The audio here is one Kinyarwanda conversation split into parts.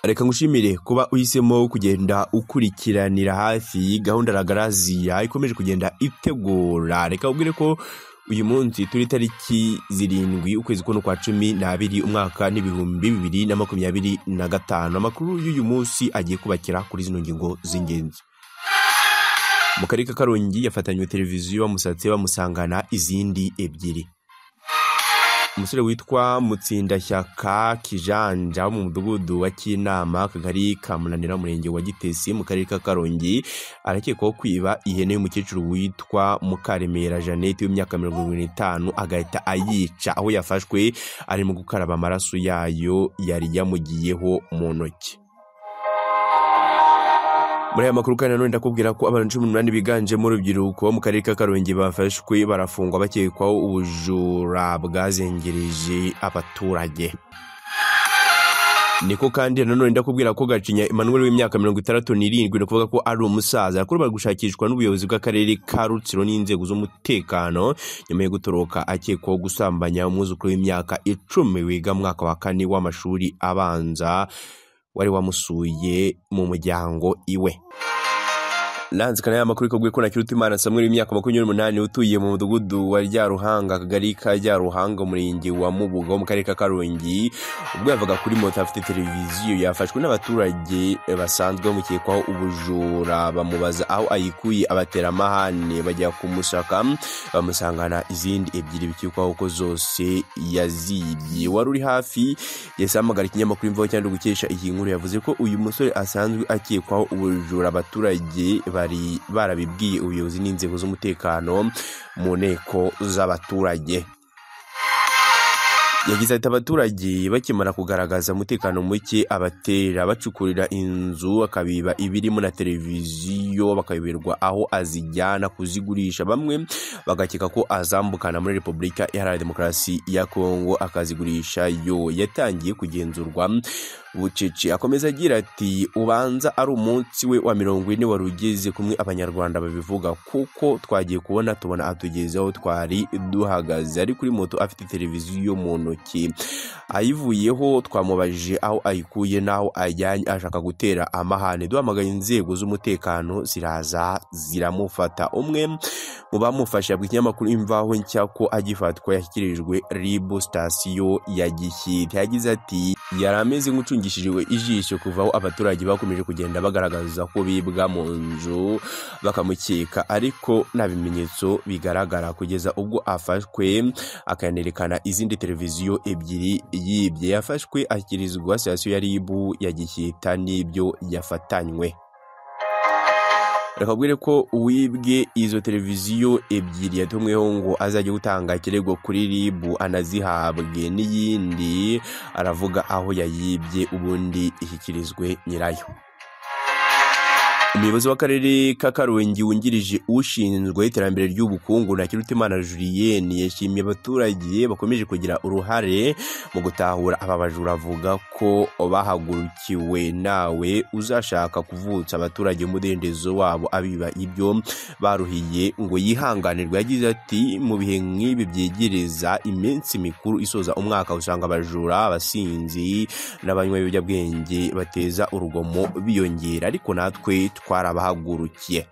Reka ngushimire kuba uhisemo kugenda ukurikiranira hafi gahunda Ragaraziya ikomeje kugenda itegura. Reka ubwire ko uyu munsi turi tariki 7 ukwezi kwa 12 umwaka n'ibihumbi 2025. Amakuru y'uyu munsi agiye kubakira kuri zino ngingo z'ingenzi. Mu karere ka Karongi yafatanywe televiziyo bamusatse bamusangana izindi ebyiri. Umusore witwa Mutsindashyaka Kijanja wo mu mudugudu wa Kinama Kagari ka Munanira Murenge wa Gitesi mu karere ka Karongi arakekwaho kwiba ihene y'umukecuru witwa Mukaremera Jeannette w'imyaka 25 agahita ayica aho yafashwe arimo gukaraba amaraso yayo yari yamugiyeho mu ntoki. Muri aya makuru kandi nanone ndakubwira ko abantu 18 biganjemo urubyiruko mu karere ka Karongi bafashwe barafungwa bakekwaho ubujura bwazengereje abaturage. Niko kandi nanone ndakubwira ko Gacinya Emmanuel w'imyaka 67 no kuvuga ko ari umusaza kuri bari gushakishwa n'ubuyobozi bw'akarere ka Rutsiro n'inzego z'umutekano nyuma yo gutoroka akekwaho gusambanya umwuzukuru w'imyaka 10 wiga mwaka wa 4 w'amashuri abanza wari wamusuye mu muryango iwe. Lanzikana y'amakuru ikogwe ko Nakirutimana Samuel w'imyaka 28 utuye mu mudugudu wa Ryaruhanga Kagari ka Ryaruhanga Murenge wa Mubuga mu karere ka Karongi ubwo yavuga kuri moto afite televiziyo yafashwe n'abaturage basanzwe mukekwaho ubujura bamubaza aho ayikuye abatera amahane bajya kumushaka bamusangana izindi ebyiri bikekwaho ko zose yazibye. Wari uri hafi yasamagara ikinyamakuru Imvaho cyangwa gukesha iyi nkuru yavuze ko uyu musore asanzwe akekwaho ubujura abaturage bari barabibwiye ubuyobozi n'inzego z'umutekano mu nteko z'abaturage. Yagize ati abaturage bakimara kugaragaza umutekano muke abatera bacukurira inzu akabiba ibirimo na televiziyo bakabiberwa aho azijyana kuzigurisha, bamwe bagakeka ko azambukana muri Repubulika Iharanira Demokarasi ya Kongo akazigurisha yo. Yatangiye kugenzurwa bucece. Akomeza agira ati ubanza ari umunsi we wa 40 warugeze kumwe abanyarwanda babivuga kuko twagiye kubona tubona atugezeho twari duhagaze ari kuri moto afite televiziyo mu ntoki. Ayivuyeho twamubajije aho ayikuye naho ajyanye ashaka gutera amahane, duhamagaye inzego z'umutekano ziraza ziramufata. Umwe mu bamufasha bw'ikinyamakuru Imvaho nshya ko agifatwa yashyikirijwe RIB station ya Gishyiti. Yagize ati yarameze nk'ucungishijwe ijisho kuvaho abaturage bakomeje kugenda bagaragaza ko bibwa mu nzu bakamukeka ariko nta bimenyetso bigaragara kugeza ubwo afashwe akanerekana izindi televiziyo ebyiri yibye. Yafashwe ashyikirizwa station ya RIB ya Gishyita n'ibyo yafatanywe. Rakabwire ko uwibwe izo televiziyo ebyiri yatumweho ngo azajya gutanga ikirego kuri RIB anazihabwe n'iyindi aravuga aho yayibye ubundi ishyikirizwe nyirayo. Umuyobozi w'akarere ka Karongi wungirije ushinzwe iterambere ry'ubukungu Nakirutimana Julienne yashimiye abaturage bakomeje kugira uruhare mu gutahura aba bajura, avuga ko bahagurukiwe nawe uzashaka kuvutsa abaturage umudendezo wabo abiba ibyo baruhiye ngo yihanganirwe. Yagize ati mu bihe nk'ibi byegereza iminsi mikuru isoza umwaka usanga abajura abasinzi n'abanywa ibiyobyabwenge bateza urugomo biyongera ariko natwe twarabahagurukiye.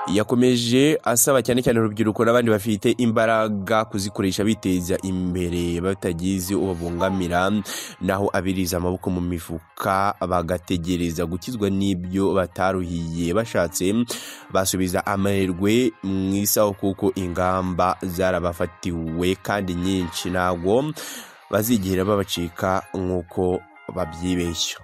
Yakomeje asaba cyane urubyiruko n'abandi bafite imbaraga kuzikoresha biteza imbere batagize ubabungamira naho abiriza amaboko mu mifuka bagategereza gukizwa n'ibyo bataruhiye. Bashatse basubiza amahirwe mu isaho kuko ingamba zarabafatiwe kandi nyinshi ntago bazigera babacika nk'uko babyibeshya.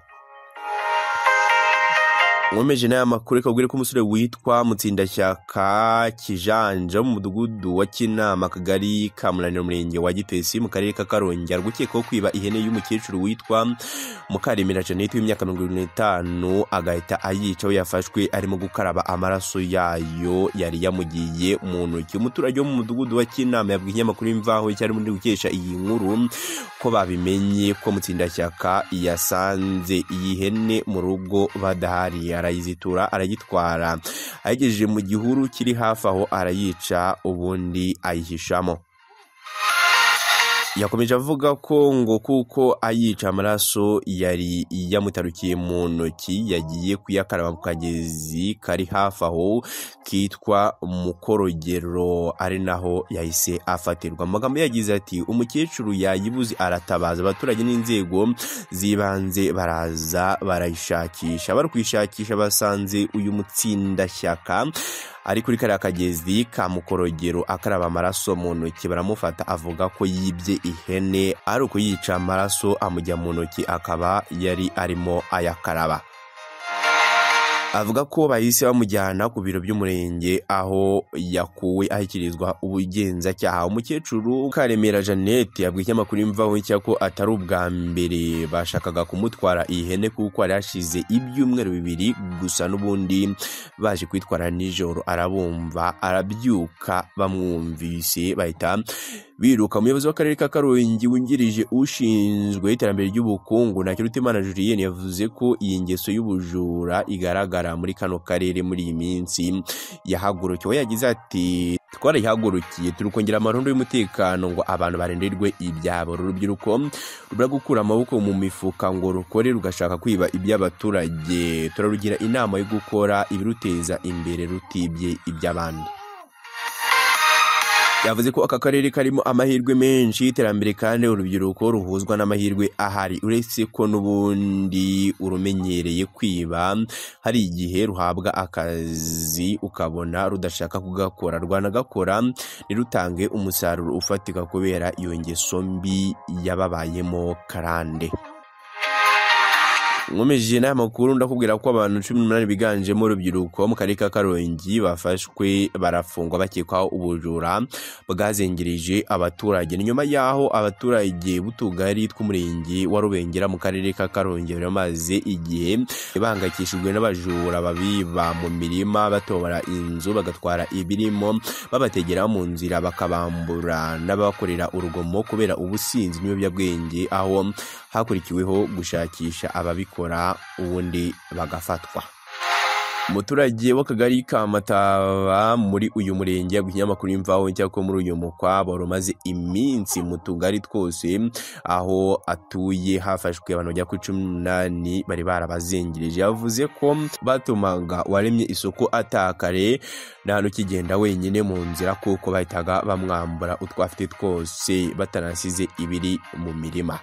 Mwemeje n'aya makuru kabwire ko umusore witwa Mutsindashyaka Kijanja mu mudugudu wa Kinama Kagari ka Munanira Murenge wa Gitesi mu karere ka Karongi aragukekwaho kwiba ihene y'umukecuru witwa Mukaremera Jeannette w'imyaka 25 agahita ayica aho yafashwe arimo gukaraba amaraso yayo yari yamugiye mu ntoki. Umuturage wo mu mudugudu wa Kinama yabwiye ikinyamakuru Imvaho cyari muri gukesha iyi nkuru ko babimenye ko Mutsindashyaka yasanze iyi hene mu rugo badahari, arayizitura aragitwara ayigejeje mu gihuru kiri hafi aho arayica ubundi ayihishamo. yakomeje avuga ko ngo kuko ayica amaraso yari yamutarukiye mu ntoki yagiye kuyakaraba ku kagezi kari hafi aho kitwa Mukorogero ari naho yahise afatirwa. Amagambo yagize ati umukecuru yayibuze aratabaza abaturage n'inzego zibanze baraza barayishakisha, bari kwishakisha basanze uyu mutsindashyaka ari kuri kariya kagezi ka Mukorogero akaraba amaraso mu ntoki. Baramufata avuga ko yibye ihene ari uko yica amaraso amujya mu ntoki akaba yari arimo ayakaraba. Avuga ko bahise bamujyana ku biro by'umurenge aho yakuwe ashyikirizwa ubugenzacyaha. Umukecuru Karemera Jeannette yabwiye ikinyamakuru Imvaho Nshya ko atari ubwa mbere bashakaga kumutwara iyi hene kuko yari yashize ibyumweru 2 gusa n'ubundi baje kwitwara nijoro arabumva arabyuka bamwumvise bahita biruka. Umuyobozi w'akarere ka Karongi wungirije ushinzwe iterambere ry'ubukungu Ntakirutimana Julienne yavuze ko iyi ngeso y'ubujura igaragara muri kano karere muri iyi minsi yahagurukiwe. Yagize ati twarayihagurukiye turi kongera amarondo y'umutekano ngo abantu barenderwe ibyabo. Urubyiruko rubura gukura amaboko mu mifuka ngo rukore rugashaka kwiba iby'abaturage, turarugira inama yo gukora ibiruteza imbere rutibye iby'abandi. Yavuze ko aka karere karimo amahirwe menshi y'iterambere kandi urubyiruko ruhuzwa n'amahirwe ahari, uretse ko n'ubundi urumenyereye kwiba hari igihe ruhabwa akazi ukabona rudashaka kugakora, rwanagakora ntirutange umusaruro ufatika kubera iyo ngeso mbi yababayemo karande. Nkomeje n'aya makuru ndakubwira ko abantu 18 biganjemo urubyiruko mu karere ka Karongi bafashwe barafungwa bakekwaho ubujura bwazengereje abaturage. Ni nyuma yaho abaturage b'utugari tw'umurenge wa Rubengera mu karere ka Karongi bamaze igihe bahangayikishijwe n'abajura babiba mu mirima batobora inzu bagatwara ibirimo babategera mu nzira bakabambura n'abakorera urugomo kubera ubusinzi n'ibiyobyabwenge, aho hakurikiweho gushakisha ababikora ubundi bagafatwa. Umuturage w'akagari ka Mataba muri uyu murenge yabwiye ikinyamakuru Imvaho Nshya ko muri uyu mukwabo rumaze iminsi mu tugari twose aho atuye hafashwe abantu bajya ku 18 bari barabazengereje. Yavuze ko batumaga waremye isoko atakare nta kigenda wenyine mu nzira kuko bahitaga bamwambura utwafite twose batanasize ibiri mu mirima.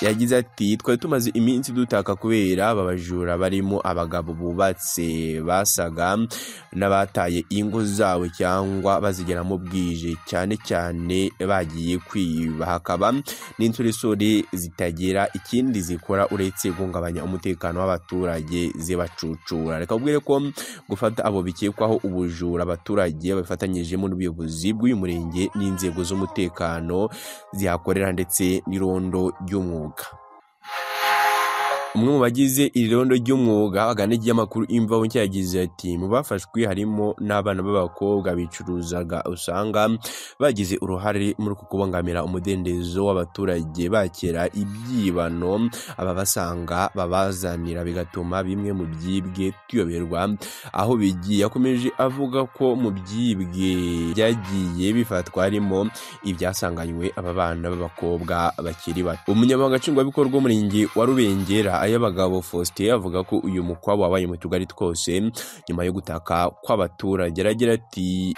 Yagize ati twari tumaze iminsi dutaka kubera abajura barimo abagabo bubatse basaga n'abataye ingo zawe cyangwa bazigeramo bwije cyane cyane bagiye kwiba, hakaba n'insoresore zitagira ikindi zikora uretse guhungabanya umutekano w'abaturage zibacucura. Reka ubwire ko gufata abo bikekwaho ubujura abaturage bafatanyije n'ubuyobozi bw'uyu murenge n'inzego z'umutekano zihakorera ndetse n'irondo ry'umwuga. Umwe mu bagize irondo ry'umwuga aganiriye amakuru Imvaho Nshya yagize ati mu bafashwe harimo n'abana b'abakobwa bicuruzaga usanga bagize uruhare muri kubangamira umudendezo w'abaturage bakera ibyibano aba basanga babazanira bigatuma bimwe mu byibwe tuyoberwa aho bigiye. Yakomeje avuga ko mu byibwe byagiye bifatwa harimo ibyasanganywe aba bana b'abakobwa bakiri bato. Umunyamabanga nshingwabikorwa w'umurenge wa Rubengera Ayabagabo Faustin avuga ko uyu mukwabo wabaye mu tugari twose nyuma yo gutaka kw'abaturage. Aragira ati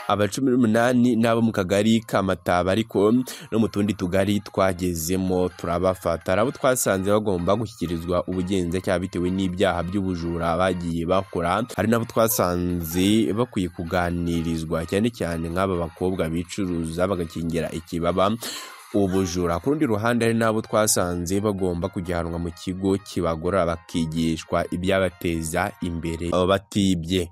aba 18 n'abo mu kagari ka Mataba ariko no mu tundi tugari twagezemo turabafata, abo twasanze bagomba gushyikirizwa ubugenzacyaha bitewe n'ibyaha by'ubujura bagiye bakora. Hari nabo twasanze bakwiye kuganirizwa cyane cyane nk'aba bakobwa bicuruza bagakingira ikibaba ubujura. Ku rundi ruhande hari nabo twasanze bagomba kujyanwa mu kigo kibagora bakigishwa ibyabateza imbere batibye.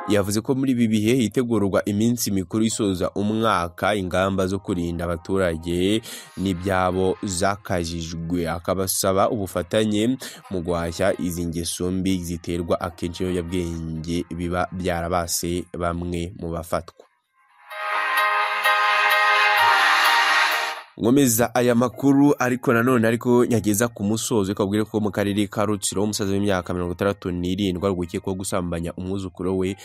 Yavuze ko muri ibi bihe hitegurwa iminsi mikuru isoza umwaka ingamba zo kurinda abaturage n'ibyabo zakajijwe, akabasaba ubufatanye mu guhashya izi ngeso mbi ziterwa akenshi ibiyobyabwenge biba byarabase bamwe mu bafatwa. Ngomeza aya makuru ariko nanone ariko nyageza ku musozo ikabwire ko mu karere ka Rutsiro umusaza w'imyaka 67 rwagukekwa gusambanya umwuzukuru we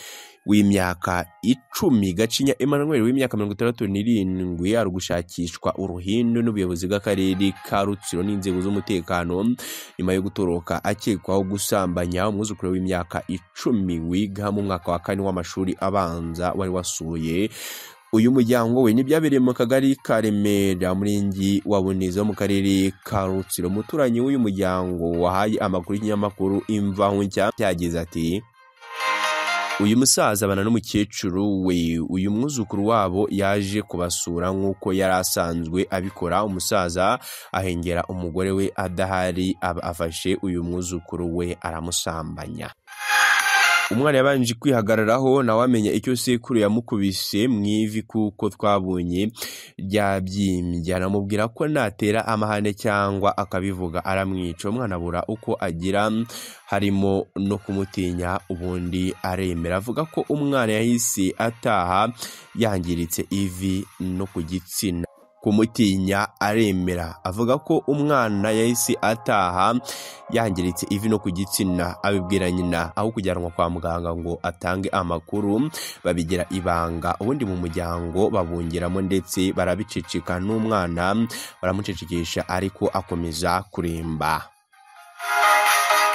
w'imyaka 10. Gacinya Emmanuel w'imyaka 67 ari gushakishwa uruhindo n'ubuyobozi bw'akarere ka Rutsiro n'inzego z'umutekano nyuma yo gutoroka akekwaho gusambanya umwuzukuru w'imyaka 10 wiga mu mwaka wa 4 w'amashuri abanza wari wasuye uyu muryango we. Nibyabereye mu kagari ka Remera murenge wa Buneza mu karere ka Rutsiro. Muturanyi w'uyu muryango wahaye amakuru y'inyamakuru Imvaho Nshya yagize ati uyu musaza abana n'umukecuru we, uyu mwuzukuru wabo yaje kubasura nk'uko yari asanzwe abikora. Umusaza ahengera umugore we adahari, afashe uyu mwuzukuru we aramusambanya. Umwana yabanje kwihagararaho nawe amenya icyo sekuru yamukubise mu ivi kuko twabonye ryabyimbye, anamubwira ko natera amahane cyangwa akabivuga aramwica. Umwana abura uko agira harimo no kumutinya, ubundi aremera. Avuga ko umwana yahise ataha yangiritse ivi no ku gitsina. Kumutinya aremera. Avuga ko umwana yahise ataha yangiritse ivi no ku gitsina, abibwira nyina aho kujyanwa kwa muganga ngo atange amakuru, babigira ibanga. Ubundi mu muryango babungeramo ndetse barabiceceka, n'umwana baramucecekesha ariko akomeza kuremba.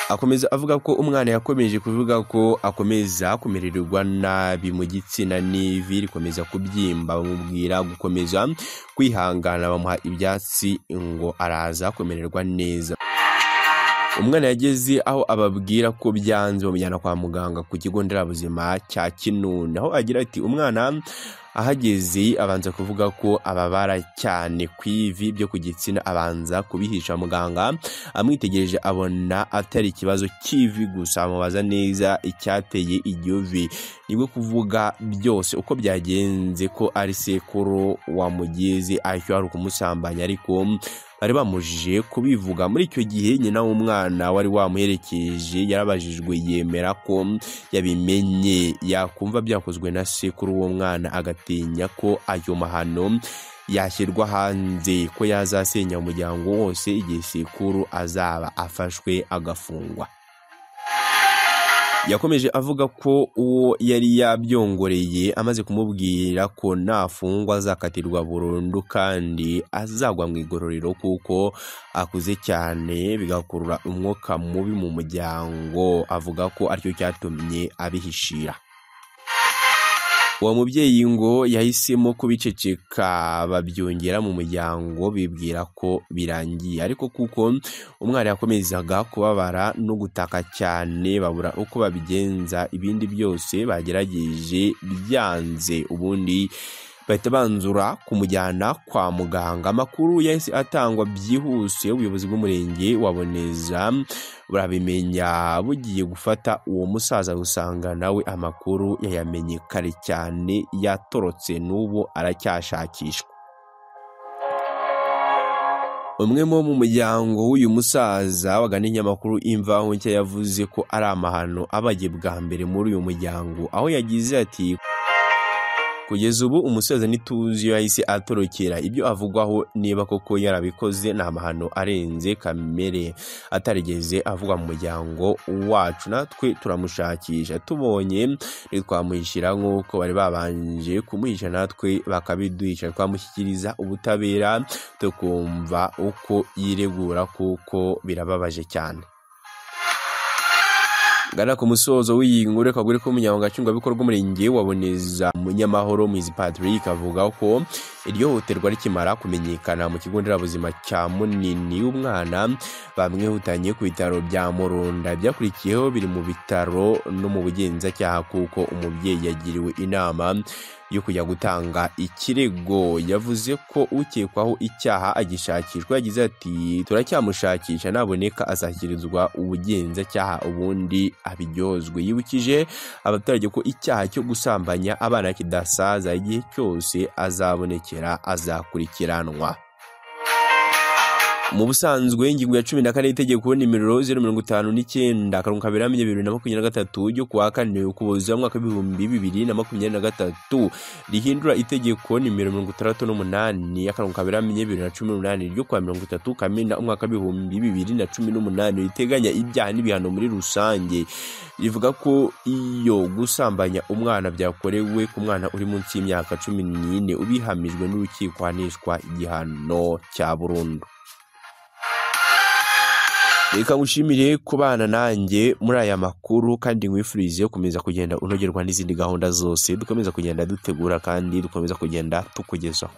Akomeza avuga ko umwana yakomeje kuvuga ko akomeza kumererwa nabi mu gitsina n'ivi rikomeza kubyimba. Bamubwira gukomeza kwihangana, bamuha ibyatsi ngo araza kumererwa neza. Umwana yageze aho ababwira ko byanze, bamujyana kwa muganga ku kigo nderabuzima cya Kinuni, aho agira ati umwana ahageze abanza kuvuga ko ababara cyane ku ivi byo ku gitsina, abanza kubihisha. Muganga amwitegereje abona atari ikibazo cy'ivi gusa, amubaza neza icyateye iryo vi, nibwo kuvuga byose uko byagenze, ko ari sekuru wamugeze ahyo ari kumusambanya, ariko bari bamujije kubivuga. Muri icyo gihe nyina w'umwana wari wamuherekeje yarabajijwe, yemera ko yabimenye, yakumva byakozwe na sekuru w'uwo mwana agatinya ko ayo mahano yashyirwa hanze, ko yazasenya umuryango wose igihe sekuru azaba afashwe agafungwa. Yakomeje avuga ko uwo yari yabyongoreye amaze kumubwira ko nafungwa azakatirwa burundu kandi azagwa mu igororero kuko akuze cyane, bigakurura umwuka mubi mu muryango. Avuga ko aricyo cyatumye abihishira. Uwo mubyeyi ngo yahisemo kubiceceka, babyongera mu muryango bibwira ko birangiye, ariko kuko umwana yakomezaga kubabara no gutaka cyane babura uko babigenza. Ibindi byose bagerageje byanze, ubundi bahita banzura kumujyana kwa muganga. Amakuru yahise atangwa byihuse. Ubuyobozi bw'umurenge wa Buneza burabimenya, bugiye gufata uwo musaza usanga nawe amakuru yayamenye kare cyane, yatorotse n'ubu aracyashakishwa. Umwe mu muryango w'uyu musaza wagana inyamakuru Imvaho Nshya yavuze ko ari amahano abaye bwa mbere muri uyu muryango, aho yagize ati kugeza ubu umusaza ntituzi yahise atorokera. Ibyo avugwaho niba koko yarabikoze ni amahano arenze kamere atarigeze avugwa mu muryango wacu. Natwe turamushakisha, tubonye ntitwamuhishyira nk'uko bari babanje kumuhisha, natwe bakabiduhisha, twamushyikiriza ubutabera tukumva uko yiregura kuko birababaje cyane. Gana ku musozo w'iyi nkuru kagure ko umunyamabanga nshingwabikorwa umurenge wa Buneza Munyamahoro Mwizi Patrick avuga ko iryo hoterwa rikimara kumenyekana mu kigo nderabuzima cya Munini, umwana bamwihutanye ku bitaro bya Murunda. Byakurikiyeho biri mu bitaro no mu bugenzacyaha kuko umubyeyi yagiriwe inama yo kujya gutanga ikirego. Yavuze ko ukekwaho icyaha agishakishwa. Yagize ati turacyamushakisha, naboneka azashyikirizwa ubugenzacyaha ubundi abiryozwe. Yibukije abaturage ko icyaha cyo gusambanya abana kidasaza, igihe cyose azabonekera azakurikiranwa. Mu busanzwe ingingo ya 14 y'itegeko nimero 059/2023 ryo kuwa 4 Ukuboza mu mwaka w'ibihumbi 2023 rihindura itegeko nimero 68/2018 ryo kuwa 30 Kamena umwaka w'ibihumbi 2018 riteganya ibyaha n'ibihano muri rusange. Rivuga ko iyo gusambanya umwana byakorewe ku mwana uri munsi y'imyaka 14 ubihamijwe n'urukiko hanishwa igihano cya burundu. Reka ngushimire kubana nanjye muri aya makuru kandi nkwifurize gukomeza kugenda unogerwa n'izindi gahunda zose dukomeza kugenda dutegura kandi dukomeza kugenda tukugezaho.